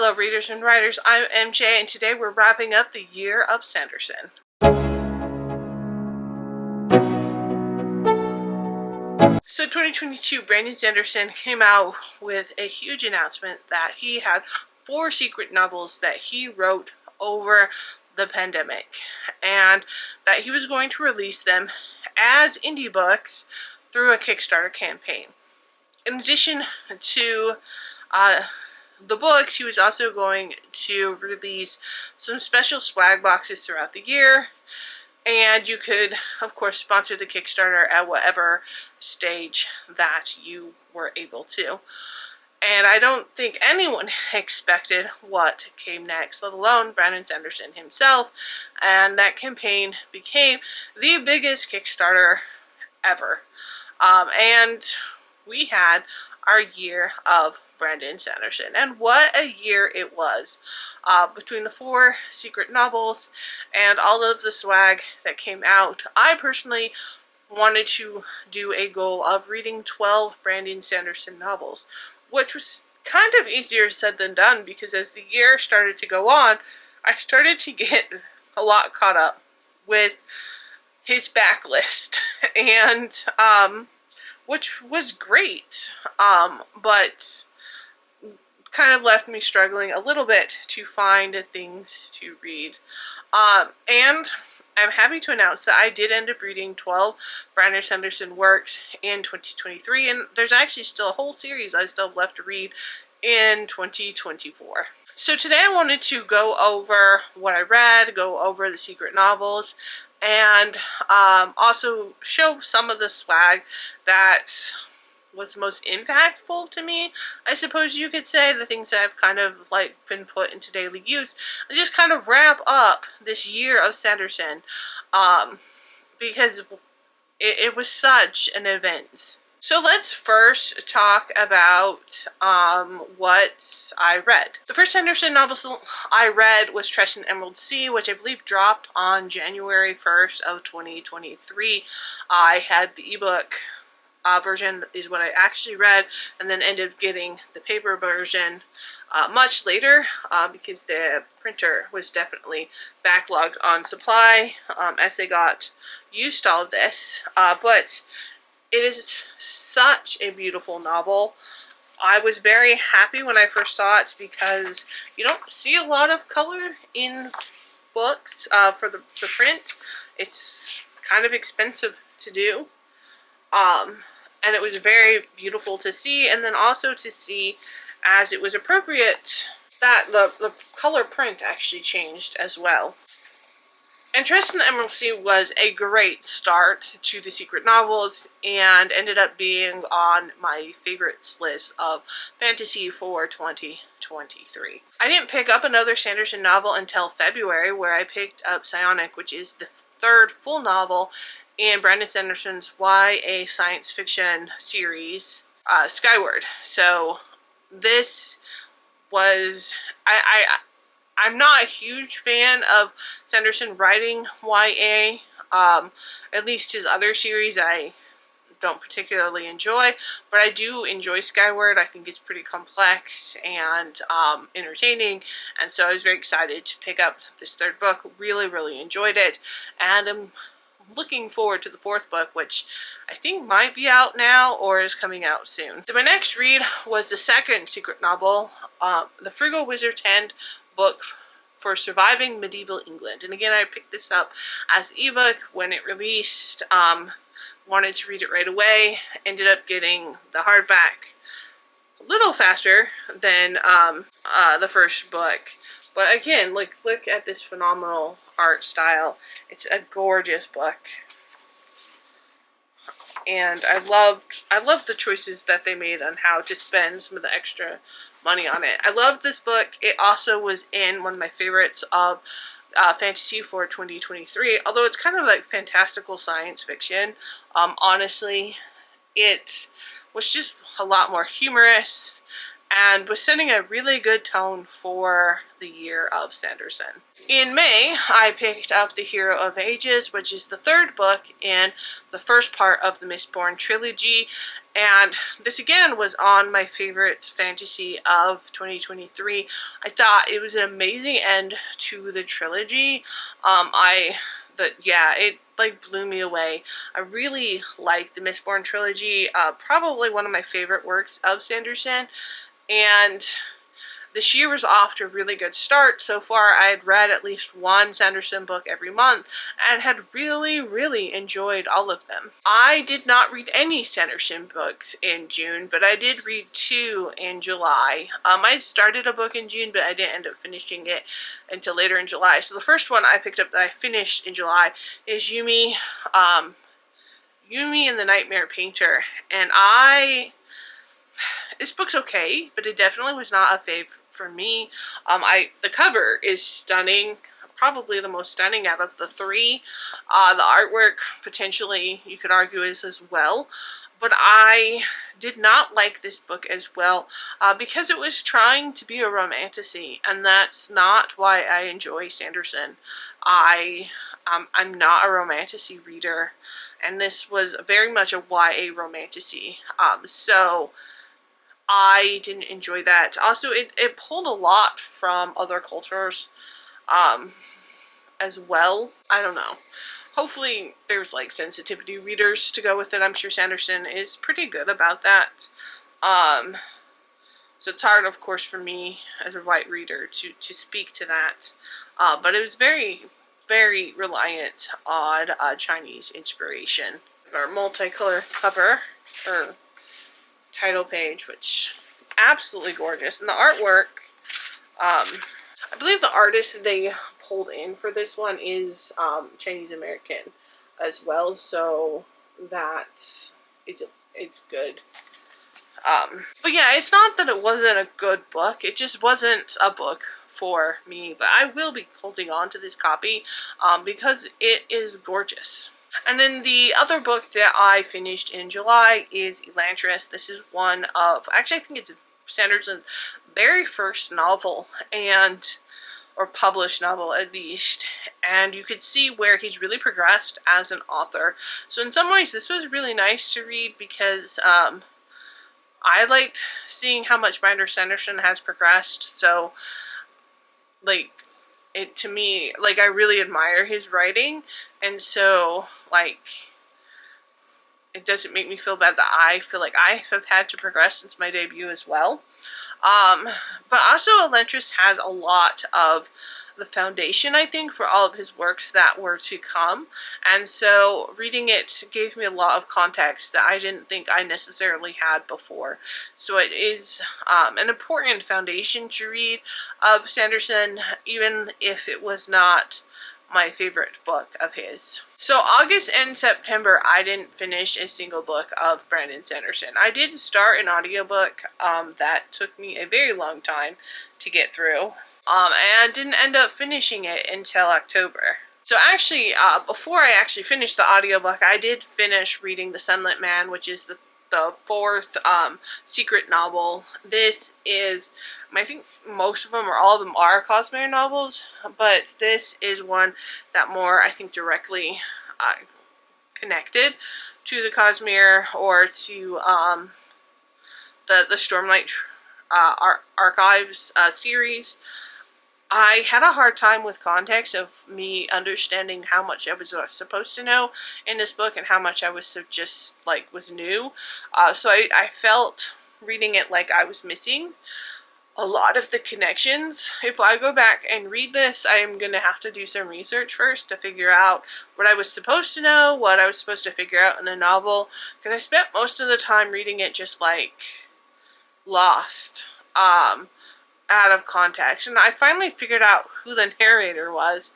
Hello readers and writers, I'm MJ and today we're wrapping up the year of Sanderson. So 2022, Brandon Sanderson came out with a huge announcement that he had 4 secret novels that he wrote over the pandemic and that he was going to release them as indie books through a Kickstarter campaign. In addition to the books, he was also going to release some special swag boxes throughout the year, and you could, of course, sponsor the Kickstarter at whatever stage that you were able to. And I don't think anyone expected what came next, let alone Brandon Sanderson himself, and that campaign became the biggest Kickstarter ever. And we had our year of Brandon Sanderson, and what a year it was. Between the 4 secret novels and all of the swag that came out, I personally wanted to do a goal of reading 12 Brandon Sanderson novels, which was kind of easier said than done because as the year started to go on, I started to get a lot caught up with his backlist, and which was great, but kind of left me struggling a little bit to find things to read. And I'm happy to announce that I did end up reading 12 Brandon Sanderson works in 2023, and there's actually still a whole series I still have left to read in 2024. So today I wanted to go over what I read, go over the secret novels, and also show some of the swag that was most impactful to me, I suppose you could say, the things that have kind of like been put into daily use, and just kind of wrap up this year of Sanderson, because it was such an event. So let's first talk about what I read. The first Sanderson novel I read was Trust and Emerald Sea, which I believe dropped on January 1st of 2023. I had the ebook version is what I actually read, and then ended up getting the paper version much later because the printer was definitely backlogged on supply as they got used to all of this. But it is such a beautiful novel. I was very happy when I first saw it because you don't see a lot of color in books for the print. It's kind of expensive to do. And it was very beautiful to see, and then also to see, as it was appropriate, that the color print actually changed as well. And Trust and Emerald Sea was a great start to the secret novels and ended up being on my favorites list of fantasy for 2023. I didn't pick up another Sanderson novel until February, where I picked up Psionic, which is the 3rd full novel in Brandon Sanderson's YA science fiction series, Skyward. So this was, I'm not a huge fan of Sanderson writing YA. At least his other series I don't particularly enjoy, but I do enjoy Skyward. I think it's pretty complex and entertaining, and so I was very excited to pick up this 3rd book. Really enjoyed it, and I'm looking forward to the 4th book, which I think might be out now or is coming out soon. So my next read was the 2nd secret novel, The Frugal Wizard's Handbook for Surviving Medieval England. And again, I picked this up as ebook when it released. Wanted to read it right away. Ended up getting the hardback a little faster than the first book. But again, like, look at this phenomenal art style. It's a gorgeous book. And I loved the choices that they made on how to spend some of the extra money on it. I loved this book. It also was in one of my favorites of fantasy for 2023. Although it's kind of like fantastical science fiction. Honestly, it was just a lot more humorous and was setting a really good tone for the year of Sanderson. In May, I picked up The Hero of Ages, which is the 3rd book in the first part of the Mistborn trilogy, And this again was on my favorite fantasy of 2023. I thought it was an amazing end to the trilogy. It like blew me away. I really liked the Mistborn trilogy. Probably one of my favorite works of Sanderson. And this year was off to a really good start. So far, I had read at least one Sanderson book every month and had really, really enjoyed all of them. I did not read any Sanderson books in June, but I did read 2 in July. I started a book in June, but I didn't end up finishing it until later in July. So the first one I picked up that I finished in July is Yumi and the Nightmare Painter. And this book's okay, but it definitely was not a fave for me. The cover is stunning, probably the most stunning out of the 3. The artwork, potentially, you could argue is as well. But I did not like this book as well because it was trying to be a romantasy, and that's not why I enjoy Sanderson. I'm not a romantasy reader, and this was very much a YA romantasy. So I didn't enjoy that. Also, it pulled a lot from other cultures as well. I don't know. Hopefully there's like sensitivity readers to go with it. I'm sure Sanderson is pretty good about that. So it's hard, of course, for me as a white reader to speak to that. But it was very, very reliant on Chinese inspiration. Our multicolor cover, or title page, which absolutely gorgeous. And the artwork, I believe the artist they pulled in for this one is Chinese American as well, so that it's good. But yeah, it's not that it wasn't a good book, it just wasn't a book for me, but I will be holding on to this copy because it is gorgeous. And then the other book that I finished in July is Elantris. This is one of, actually I think it's Sanderson's very first novel, or published novel at least, and you could see where he's really progressed as an author. So in some ways this was really nice to read because I liked seeing how much Brandon Sanderson has progressed. So like, it to me, like, I really admire his writing, and so like it doesn't make me feel bad that I feel like I have had to progress since my debut as well. But also Elantris has a lot of the foundation, I think, for all of his works that were to come, and so reading it gave me a lot of context that I didn't think I necessarily had before. So it is an important foundation to read of Sanderson, even if it was not my favorite book of his. So August and September, I didn't finish a single book of Brandon Sanderson. I did start an audiobook that took me a very long time to get through, and didn't end up finishing it until October. So actually, before I actually finished the audiobook, I did finish reading The Sunlit Man, which is the 4th secret novel. This is, I think most of them or all of them are Cosmere novels, but this is one that more, I think, directly connected to the Cosmere or to the Stormlight Archives series. I had a hard time with context of me understanding how much I was supposed to know in this book and how much I was just like was new. So I felt reading it like I was missing a lot of the connections. If I go back and read this, I am going to have to do some research first to figure out what I was supposed to know, what I was supposed to figure out in the novel, because I spent most of the time reading it just like lost. Out of context, and I finally figured out who the narrator was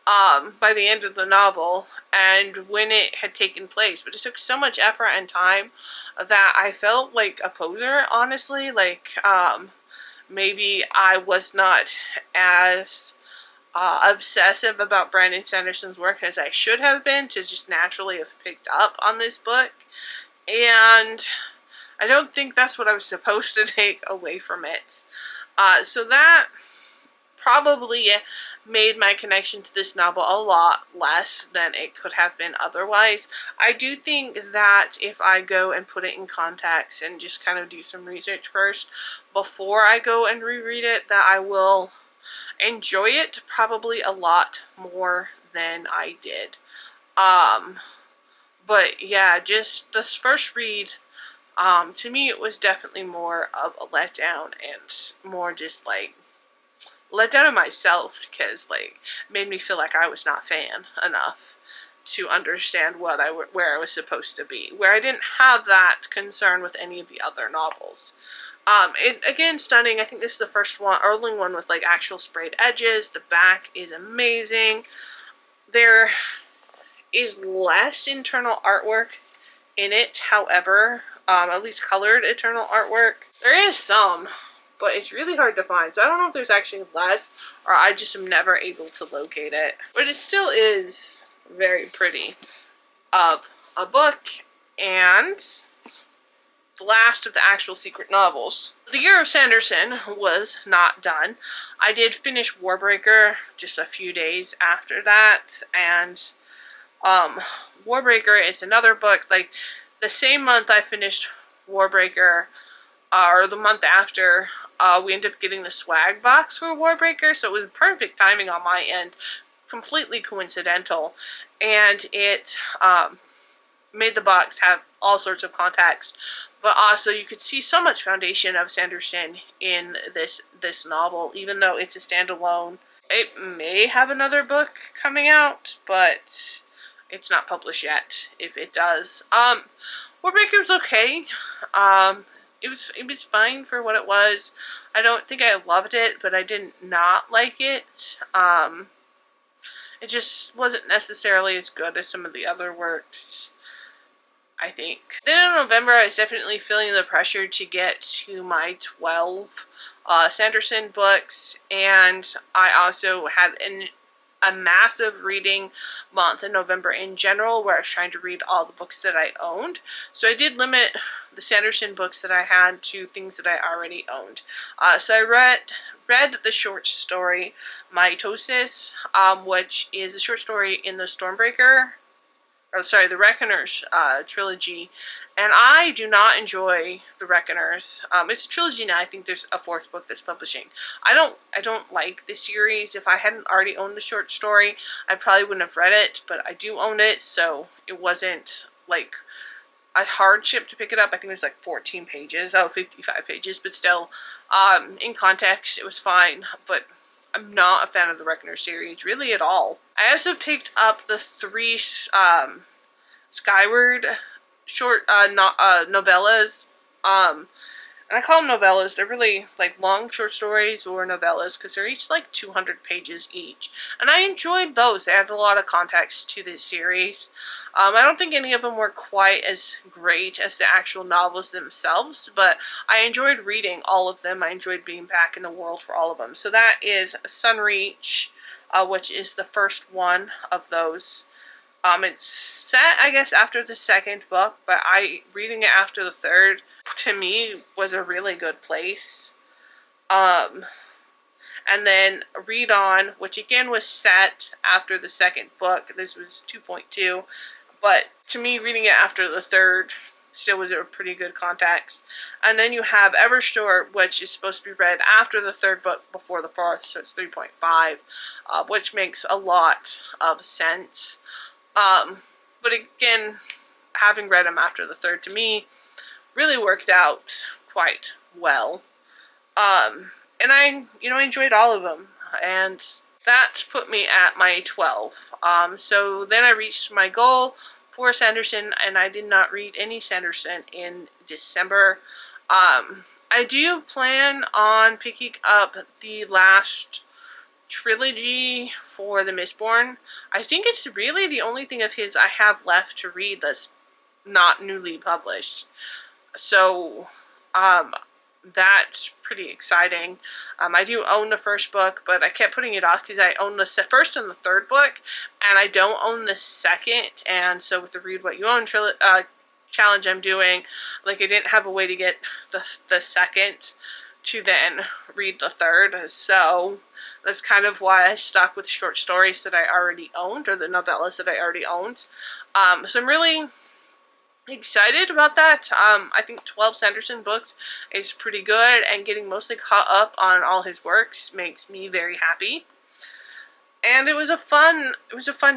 by the end of the novel and when it had taken place, but it took so much effort and time that I felt like a poser, honestly. Like maybe I was not as obsessive about Brandon Sanderson's work as I should have been to just naturally have picked up on this book, and I don't think that's what I was supposed to take away from it. So that probably made my connection to this novel a lot less than it could have been otherwise. I do think that if I go and put it in context and just kind of do some research first before I go and reread it, that I will enjoy it probably a lot more than I did. But yeah, just this first read, to me it was definitely more of a letdown, and more just like let down of myself, because like made me feel like I was not fan enough to understand where I was supposed to be, where I didn't have that concern with any of the other novels. Again, stunning. I think this is the first one, or only one with like actual sprayed edges. The back is amazing. There is less internal artwork in it, however, at least colored internal artwork. There is some, but it's really hard to find. So I don't know if there's actually less, or I just am never able to locate it. But it still is very pretty of a book, and the last of the actual secret novels. The Year of Sanderson was not done. I did finish Warbreaker just a few days after that, and Warbreaker is another book, like the same month I finished Warbreaker, or the month after, we ended up getting the swag box for Warbreaker, so it was perfect timing on my end, completely coincidental, and it made the box have all sorts of context, but also you could see so much foundation of Sanderson in this novel, even though it's a standalone. It may have another book coming out, but it's not published yet, if it does. Warbreaker was okay. It was fine for what it was. I don't think I loved it, but I did not like it. It just wasn't necessarily as good as some of the other works, I think. Then in November, I was definitely feeling the pressure to get to my 12 Sanderson books, and I also had a massive reading month in November in general, where I was trying to read all the books that I owned. So I did limit the Sanderson books that I had to things that I already owned. So I read the short story Mitosis, which is a short story in the the Reckoners trilogy, and I do not enjoy the Reckoners. It's a trilogy now. I think there's a fourth book that's publishing. I don't like the series. If I hadn't already owned the short story, I probably wouldn't have read it, but I do own it, so it wasn't like a hardship to pick it up. I think it was like 14 pages, 55 pages, but still, in context, it was fine, but I'm not a fan of the Reckoner series, really at all. I also picked up the 3 Skyward short novellas. And I call them novellas. They're really like long short stories or novellas, because they're each like 200 pages each. And I enjoyed those. They had a lot of context to this series. I don't think any of them were quite as great as the actual novels themselves, but I enjoyed reading all of them. I enjoyed being back in the world for all of them. So that is Sunreach, which is the first one of those. It's set, I guess, after the second book, but reading it after the third, to me, was a really good place. And then Read On, which again was set after the second book. This was 2.2, but to me, reading it after the third still was a pretty good context. And then you have Everstore, which is supposed to be read after the third book, before the fourth, so it's 3.5, which makes a lot of sense. But again, having read them after the third, to me, really worked out quite well. And I, enjoyed all of them, and that put me at my 12. So then I reached my goal for Sanderson, and I did not read any Sanderson in December. I do plan on picking up the last trilogy for The Mistborn. I think it's really the only thing of his I have left to read that's not newly published. So, that's pretty exciting. I do own the first book, but I kept putting it off because I own the first and the third book, and I don't own the second. And so with the Read What You Own challenge I'm doing, like, I didn't have a way to get the second to then read the third. So That's kind of why I stuck with short stories that I already owned, or the novellas that I already owned. So I'm really excited about that. I think 12 Sanderson books is pretty good, and getting mostly caught up on all his works makes me very happy. And it was a fun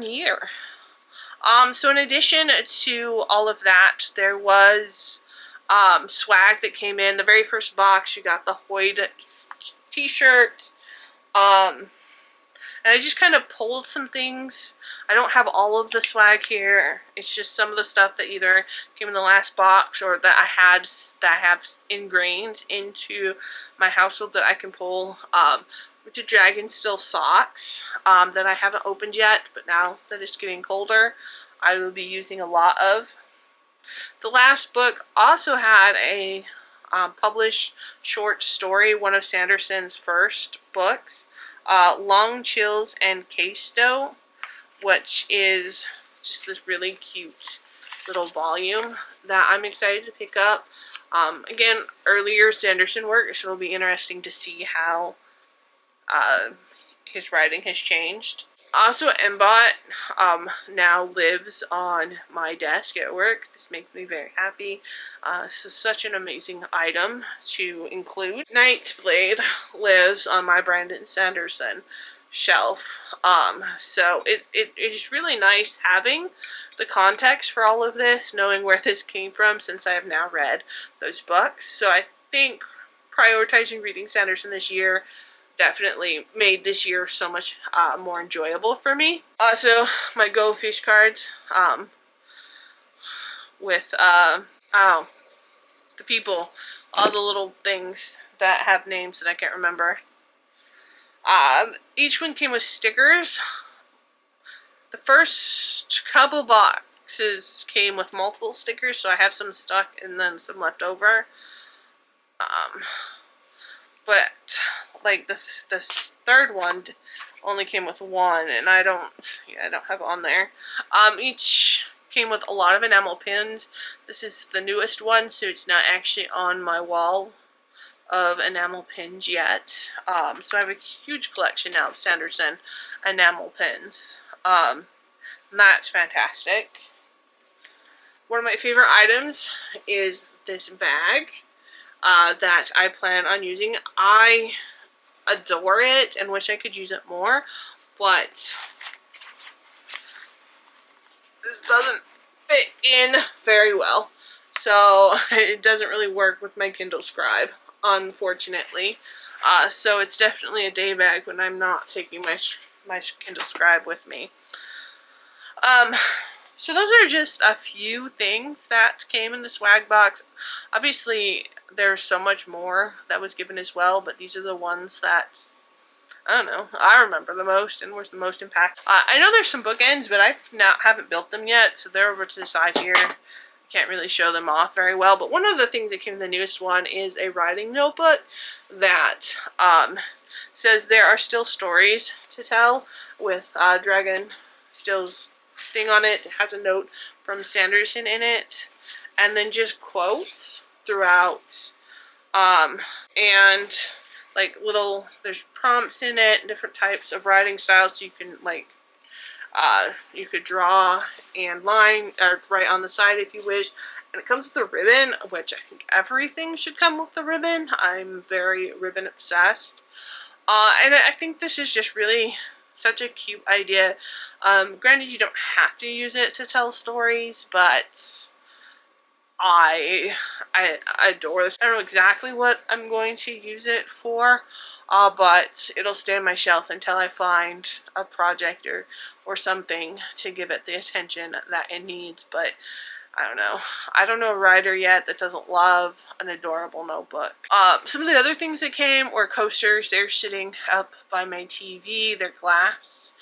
year. So in addition to all of that, there was swag that came in. The very first box, you got the Hoyd t-shirt. And I just kind of pulled some things. I don't have all of the swag here. It's just some of the stuff that either came in the last box or that I have ingrained into my household that I can pull. Which are Dragon Still socks that I haven't opened yet, but now that it's getting colder, I will be using a lot of. The last book also had a published short story, one of Sanderson's first books, Long Chills and Queso, which is just this really cute little volume that I'm excited to pick up. Again, earlier Sanderson work, so it'll be interesting to see how his writing has changed. Also, Mbot now lives on my desk at work. This makes me very happy. This is such an amazing item to include. Nightblade lives on my Brandon Sanderson shelf. So it is really nice having the context for all of this, knowing where this came from, since I have now read those books. So I think prioritizing reading Sanderson this year definitely made this year so much more enjoyable for me. Also, my Go Fish cards with the people, all the little things that have names that I can't remember. Each one came with stickers. The first couple boxes came with multiple stickers, so I have some stuck and then some left over. But like the third one only came with one, and I don't have it on there. Each came with a lot of enamel pins. This is the newest one, so it's not actually on my wall of enamel pins yet. So I have a huge collection now of Sanderson enamel pins. And that's fantastic. One of my favorite items is this bag that I plan on using. I adore it and wish I could use it more, but this doesn't fit in very well, so it doesn't really work with my Kindle Scribe, unfortunately. So it's definitely a day bag when I'm not taking my Kindle Scribe with me. So those are just a few things that came in the swag box. Obviously, there's so much more that was given as well, but these are the ones that, I don't know, I remember the most and was the most impactful. I know there's some bookends, but I haven't built them yet, so they're over to the side here. I can't really show them off very well, but one of the things that came in the newest one is a writing notebook that says there are still stories to tell, with Dragon Still's thing on it. It has a note from Sanderson in it, and then just quotes throughout, and like there's prompts in it, different types of writing styles, so you can you could draw and line or write on the side if you wish. And it comes with a ribbon, which I think everything should come with the ribbon. I'm very ribbon obsessed, and I think this is just really such a cute idea. Granted, you don't have to use it to tell stories, but I adore this. I don't know exactly what I'm going to use it for, but it'll stay on my shelf until I find a project or something to give it the attention that it needs. But I don't know. I don't know a writer yet that doesn't love an adorable notebook. Some of the other things that came were coasters. They're sitting up by my TV. They're glass.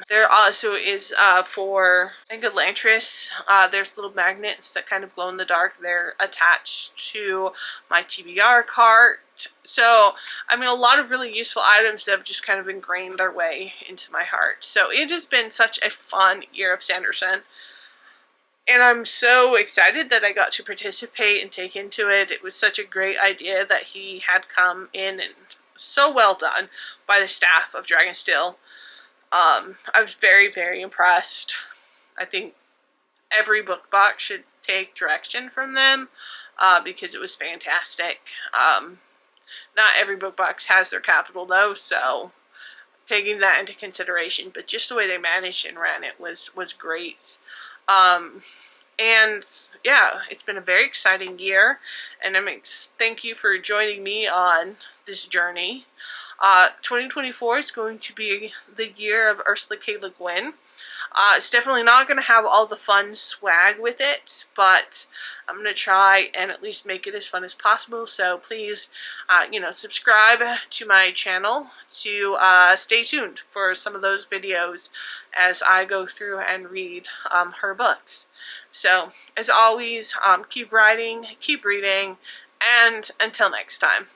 There also is for, I think, Elantris, there's little magnets that kind of glow in the dark. They're attached to my TBR cart. So, I mean, a lot of really useful items that have just kind of ingrained their way into my heart. So it has been such a fun year of Sanderson. And I'm so excited that I got to participate and take into it. It was such a great idea that he had come in and so well done by the staff of Dragonsteel. I was very, very impressed. I think every book box should take direction from them because it was fantastic. Not every book box has their capital though, so taking that into consideration, but just the way they managed and ran it was great. And yeah, it's been a very exciting year, and thank you for joining me on this journey. 2024 is going to be the year of Ursula K. Le Guin. It's definitely not going to have all the fun swag with it, but I'm going to try and at least make it as fun as possible. So please, subscribe to my channel to stay tuned for some of those videos as I go through and read her books. So as always, keep writing, keep reading, and until next time.